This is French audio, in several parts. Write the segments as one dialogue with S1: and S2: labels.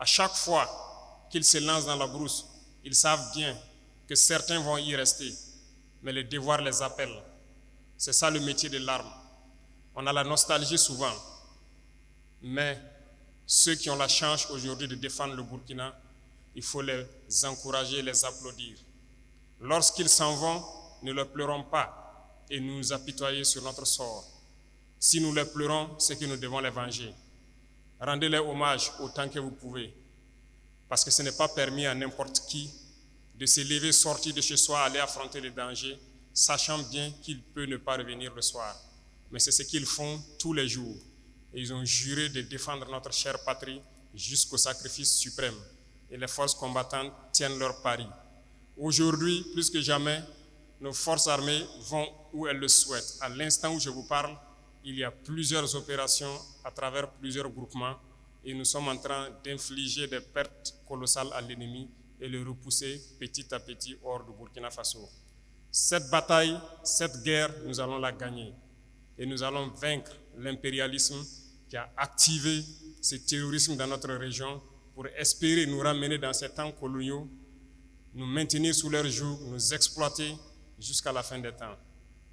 S1: À chaque fois qu'ils se lancent dans la brousse, ils savent bien que certains vont y rester, mais le devoir les appelle. C'est ça le métier de l'arme. On a la nostalgie souvent, mais ceux qui ont la chance aujourd'hui de défendre le Burkina, il faut les encourager, les applaudir. Lorsqu'ils s'en vont, ne leur pleurons pas et nous apitoyer sur notre sort. Si nous les pleurons, c'est que nous devons les venger. Rendez-les hommage autant que vous pouvez, parce que ce n'est pas permis à n'importe qui de se lever, sortir de chez soi, aller affronter les dangers, sachant bien qu'il peut ne pas revenir le soir. Mais c'est ce qu'ils font tous les jours. Et ils ont juré de défendre notre chère patrie jusqu'au sacrifice suprême. Et les forces combattantes tiennent leur pari. Aujourd'hui, plus que jamais, nos forces armées vont où elles le souhaitent. À l'instant où je vous parle, il y a plusieurs opérations à travers plusieurs groupements et nous sommes en train d'infliger des pertes colossales à l'ennemi et le repousser petit à petit hors du Burkina Faso. Cette bataille, cette guerre, nous allons la gagner et nous allons vaincre l'impérialisme qui a activé ce terrorisme dans notre région pour espérer nous ramener dans ces temps coloniaux, nous maintenir sous leur joug, nous exploiter jusqu'à la fin des temps.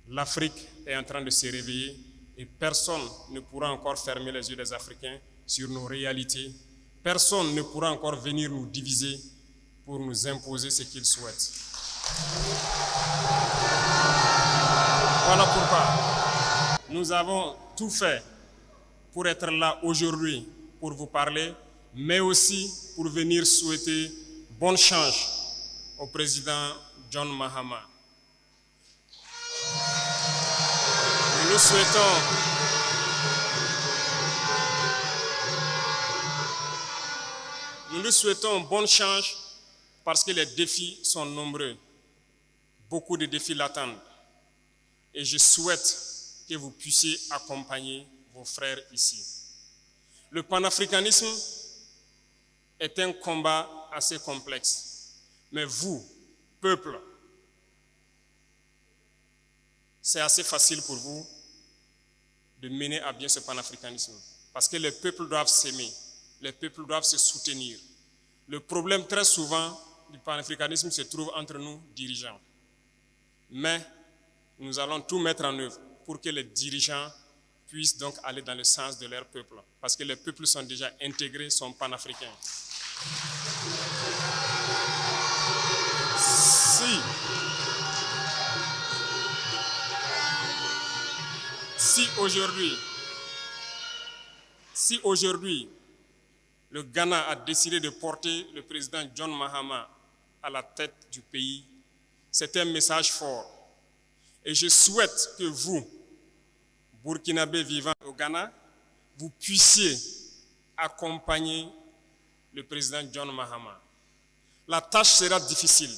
S1: L'Afrique est en train de se réveiller et personne ne pourra encore fermer les yeux des Africains sur nos réalités. Personne ne pourra encore venir nous diviser pour nous imposer ce qu'ils souhaitent. Voilà pourquoi nous avons tout fait pour être là aujourd'hui, pour vous parler, mais aussi pour venir souhaiter bonne chance au président John Mahama. Nous lui souhaitons bonne chance parce que les défis sont nombreux. Beaucoup de défis l'attendent. Et je souhaite que vous puissiez accompagner vos frères ici. Le panafricanisme est un combat assez complexe. Mais vous, peuple, c'est assez facile pour vous de mener à bien ce panafricanisme. Parce que les peuples doivent s'aimer, les peuples doivent se soutenir. Le problème très souvent du panafricanisme se trouve entre nous, dirigeants. Mais nous allons tout mettre en œuvre pour que les dirigeants puissent donc aller dans le sens de leur peuple. Parce que les peuples sont déjà intégrés, sont panafricains. Si aujourd'hui, le Ghana a décidé de porter le président John Mahama à la tête du pays, c'est un message fort. Et je souhaite que vous, Burkinabés vivant au Ghana, vous puissiez accompagner le président John Mahama. La tâche sera difficile.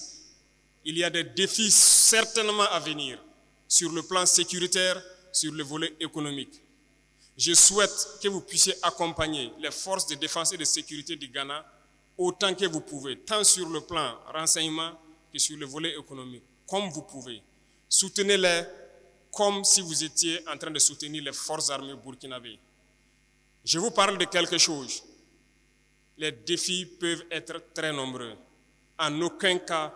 S1: Il y a des défis certainement à venir sur le plan sécuritaire, sur le volet économique. Je souhaite que vous puissiez accompagner les forces de défense et de sécurité du Ghana autant que vous pouvez, tant sur le plan renseignement que sur le volet économique, comme vous pouvez. Soutenez-les comme si vous étiez en train de soutenir les forces armées burkinabées. Je vous parle de quelque chose. Les défis peuvent être très nombreux. En aucun cas,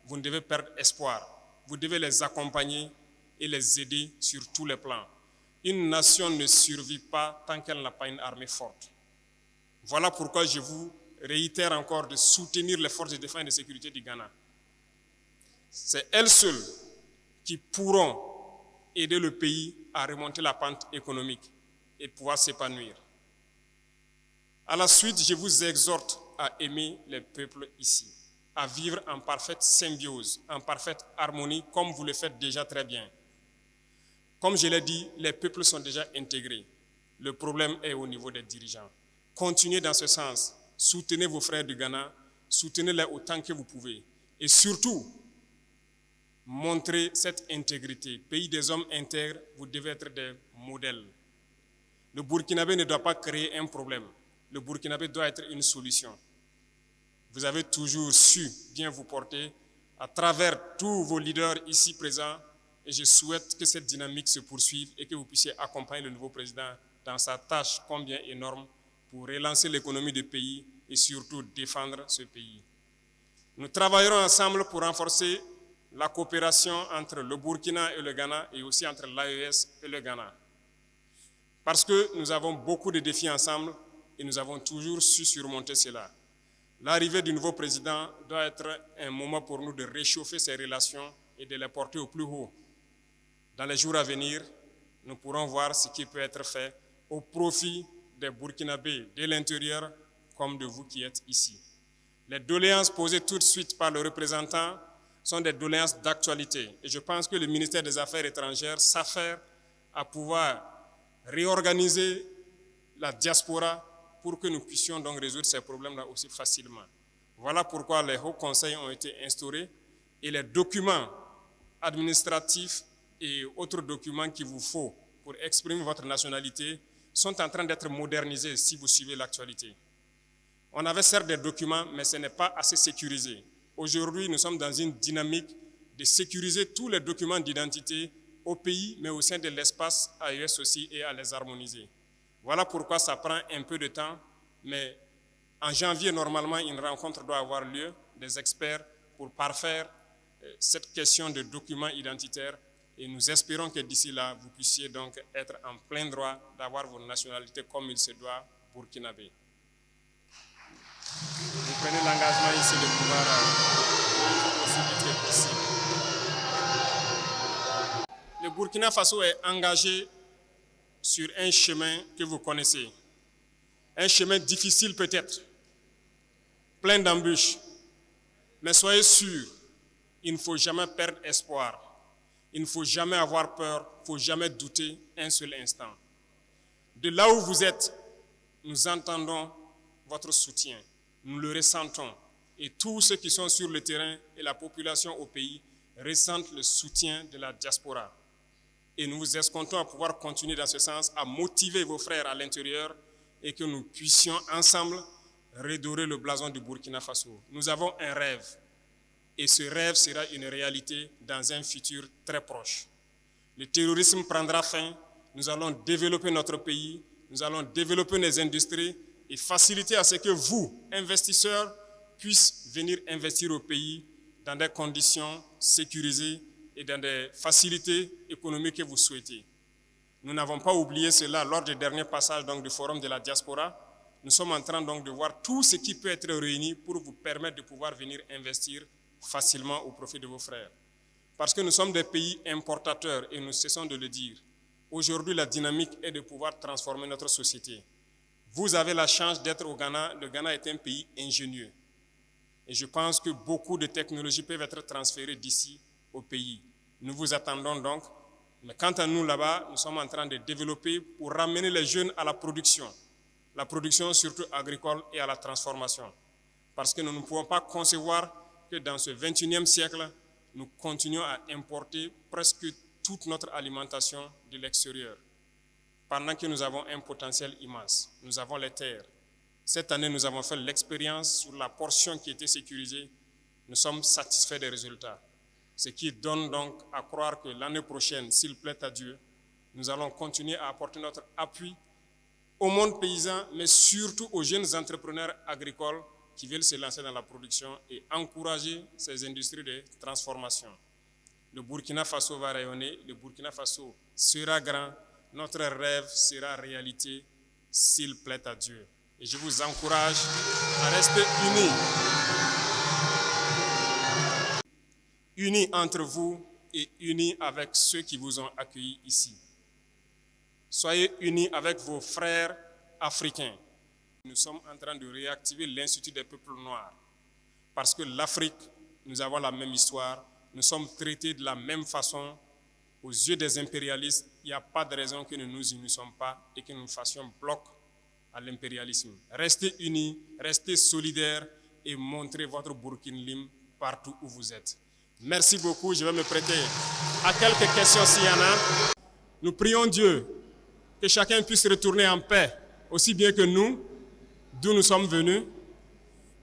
S1: vous ne devez perdre espoir. Vous devez les accompagner et les aider sur tous les plans. Une nation ne survit pas tant qu'elle n'a pas une armée forte. Voilà pourquoi je vous réitère encore de soutenir les forces de défense et de sécurité du Ghana. C'est elles seules qui pourront aider le pays à remonter la pente économique et pouvoir s'épanouir. À la suite, je vous exhorte à aimer les peuples ici, à vivre en parfaite symbiose, en parfaite harmonie, comme vous le faites déjà très bien. Comme je l'ai dit, les peuples sont déjà intégrés. Le problème est au niveau des dirigeants. Continuez dans ce sens. Soutenez vos frères du Ghana, soutenez-les autant que vous pouvez. Et surtout, montrez cette intégrité. Pays des hommes intègres, vous devez être des modèles. Le Burkinabé ne doit pas créer un problème. Le Burkinabé doit être une solution. Vous avez toujours su bien vous porter à travers tous vos leaders ici présents. Et je souhaite que cette dynamique se poursuive et que vous puissiez accompagner le nouveau président dans sa tâche combien énorme pour relancer l'économie du pays et surtout défendre ce pays. Nous travaillerons ensemble pour renforcer la coopération entre le Burkina et le Ghana et aussi entre l'AES et le Ghana. Parce que nous avons beaucoup de défis ensemble et nous avons toujours su surmonter cela. L'arrivée du nouveau président doit être un moment pour nous de réchauffer ces relations et de les porter au plus haut. Dans les jours à venir, nous pourrons voir ce qui peut être fait au profit des Burkinabés de l'intérieur comme de vous qui êtes ici. Les doléances posées tout de suite par le représentant sont des doléances d'actualité. Et je pense que le ministère des Affaires étrangères s'affaire à pouvoir réorganiser la diaspora pour que nous puissions donc résoudre ces problèmes-là aussi facilement. Voilà pourquoi les hauts conseils ont été instaurés et les documents administratifs et autres documents qu'il vous faut pour exprimer votre nationalité sont en train d'être modernisés si vous suivez l'actualité. On avait certes des documents, mais ce n'est pas assez sécurisé. Aujourd'hui, nous sommes dans une dynamique de sécuriser tous les documents d'identité au pays, mais au sein de l'espace AES aussi, et à les harmoniser. Voilà pourquoi ça prend un peu de temps, mais en janvier, normalement, une rencontre doit avoir lieu des experts pour parfaire cette question de documents identitaires. Et nous espérons que d'ici là, vous puissiez donc être en plein droit d'avoir vos nationalités comme il se doit burkinabé. Vous prenez l'engagement ici de pouvoir aussi vite que possible. Le Burkina Faso est engagé sur un chemin que vous connaissez. Un chemin difficile peut-être, plein d'embûches. Mais soyez sûrs, il ne faut jamais perdre espoir. Il ne faut jamais avoir peur, il ne faut jamais douter un seul instant. De là où vous êtes, nous entendons votre soutien. Nous le ressentons. Et tous ceux qui sont sur le terrain et la population au pays ressentent le soutien de la diaspora. Et nous vous escomptons à pouvoir continuer dans ce sens, à motiver vos frères à l'intérieur et que nous puissions ensemble redorer le blason du Burkina Faso. Nous avons un rêve. Et ce rêve sera une réalité dans un futur très proche. Le terrorisme prendra fin, nous allons développer notre pays, nous allons développer nos industries et faciliter à ce que vous, investisseurs, puissiez venir investir au pays dans des conditions sécurisées et dans des facilités économiques que vous souhaitez. Nous n'avons pas oublié cela lors du dernier passage donc, du Forum de la diaspora. Nous sommes en train donc, de voir tout ce qui peut être réuni pour vous permettre de pouvoir venir investir facilement au profit de vos frères. Parce que nous sommes des pays importateurs et nous cessons de le dire. Aujourd'hui, la dynamique est de pouvoir transformer notre société. Vous avez la chance d'être au Ghana. Le Ghana est un pays ingénieux. Et je pense que beaucoup de technologies peuvent être transférées d'ici au pays. Nous vous attendons donc. Mais quant à nous là-bas, nous sommes en train de développer pour ramener les jeunes à la production. La production surtout agricole et à la transformation. Parce que nous ne pouvons pas concevoir que dans ce 21e siècle, nous continuons à importer presque toute notre alimentation de l'extérieur. Pendant que nous avons un potentiel immense, nous avons les terres. Cette année, nous avons fait l'expérience sur la portion qui était sécurisée. Nous sommes satisfaits des résultats. Ce qui donne donc à croire que l'année prochaine, s'il plaît à Dieu, nous allons continuer à apporter notre appui au monde paysan, mais surtout aux jeunes entrepreneurs agricoles qui veulent se lancer dans la production et encourager ces industries de transformation. Le Burkina Faso va rayonner, le Burkina Faso sera grand, notre rêve sera réalité s'il plaît à Dieu. Et je vous encourage à rester unis. Unis entre vous et unis avec ceux qui vous ont accueillis ici. Soyez unis avec vos frères africains. Nous sommes en train de réactiver l'Institut des peuples noirs. Parce que l'Afrique, nous avons la même histoire, nous sommes traités de la même façon. Aux yeux des impérialistes, il n'y a pas de raison que nous ne nous unissions pas et que nous fassions bloc à l'impérialisme. Restez unis, restez solidaires et montrez votre Burkina partout où vous êtes. Merci beaucoup, je vais me prêter à quelques questions s'il y en a. Nous prions Dieu que chacun puisse retourner en paix, aussi bien que nous, d'où nous sommes venus.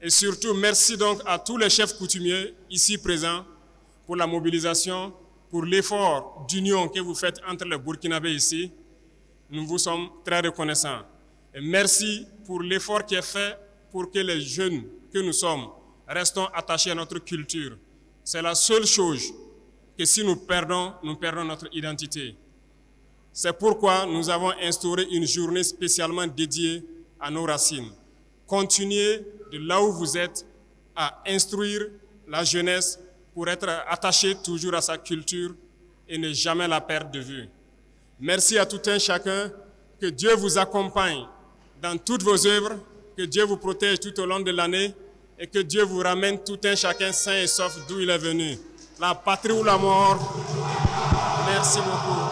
S1: Et surtout, merci donc à tous les chefs coutumiers ici présents pour la mobilisation, pour l'effort d'union que vous faites entre les Burkinabés ici. Nous vous sommes très reconnaissants. Et merci pour l'effort qui est fait pour que les jeunes que nous sommes restons attachés à notre culture. C'est la seule chose que si nous perdons notre identité. C'est pourquoi nous avons instauré une journée spécialement dédiée à nos racines. Continuez de là où vous êtes à instruire la jeunesse pour être attaché toujours à sa culture et ne jamais la perdre de vue. Merci à tout un chacun. Que Dieu vous accompagne dans toutes vos œuvres, que Dieu vous protège tout au long de l'année et que Dieu vous ramène tout un chacun sain et sauf d'où il est venu. La patrie ou la mort. Merci beaucoup.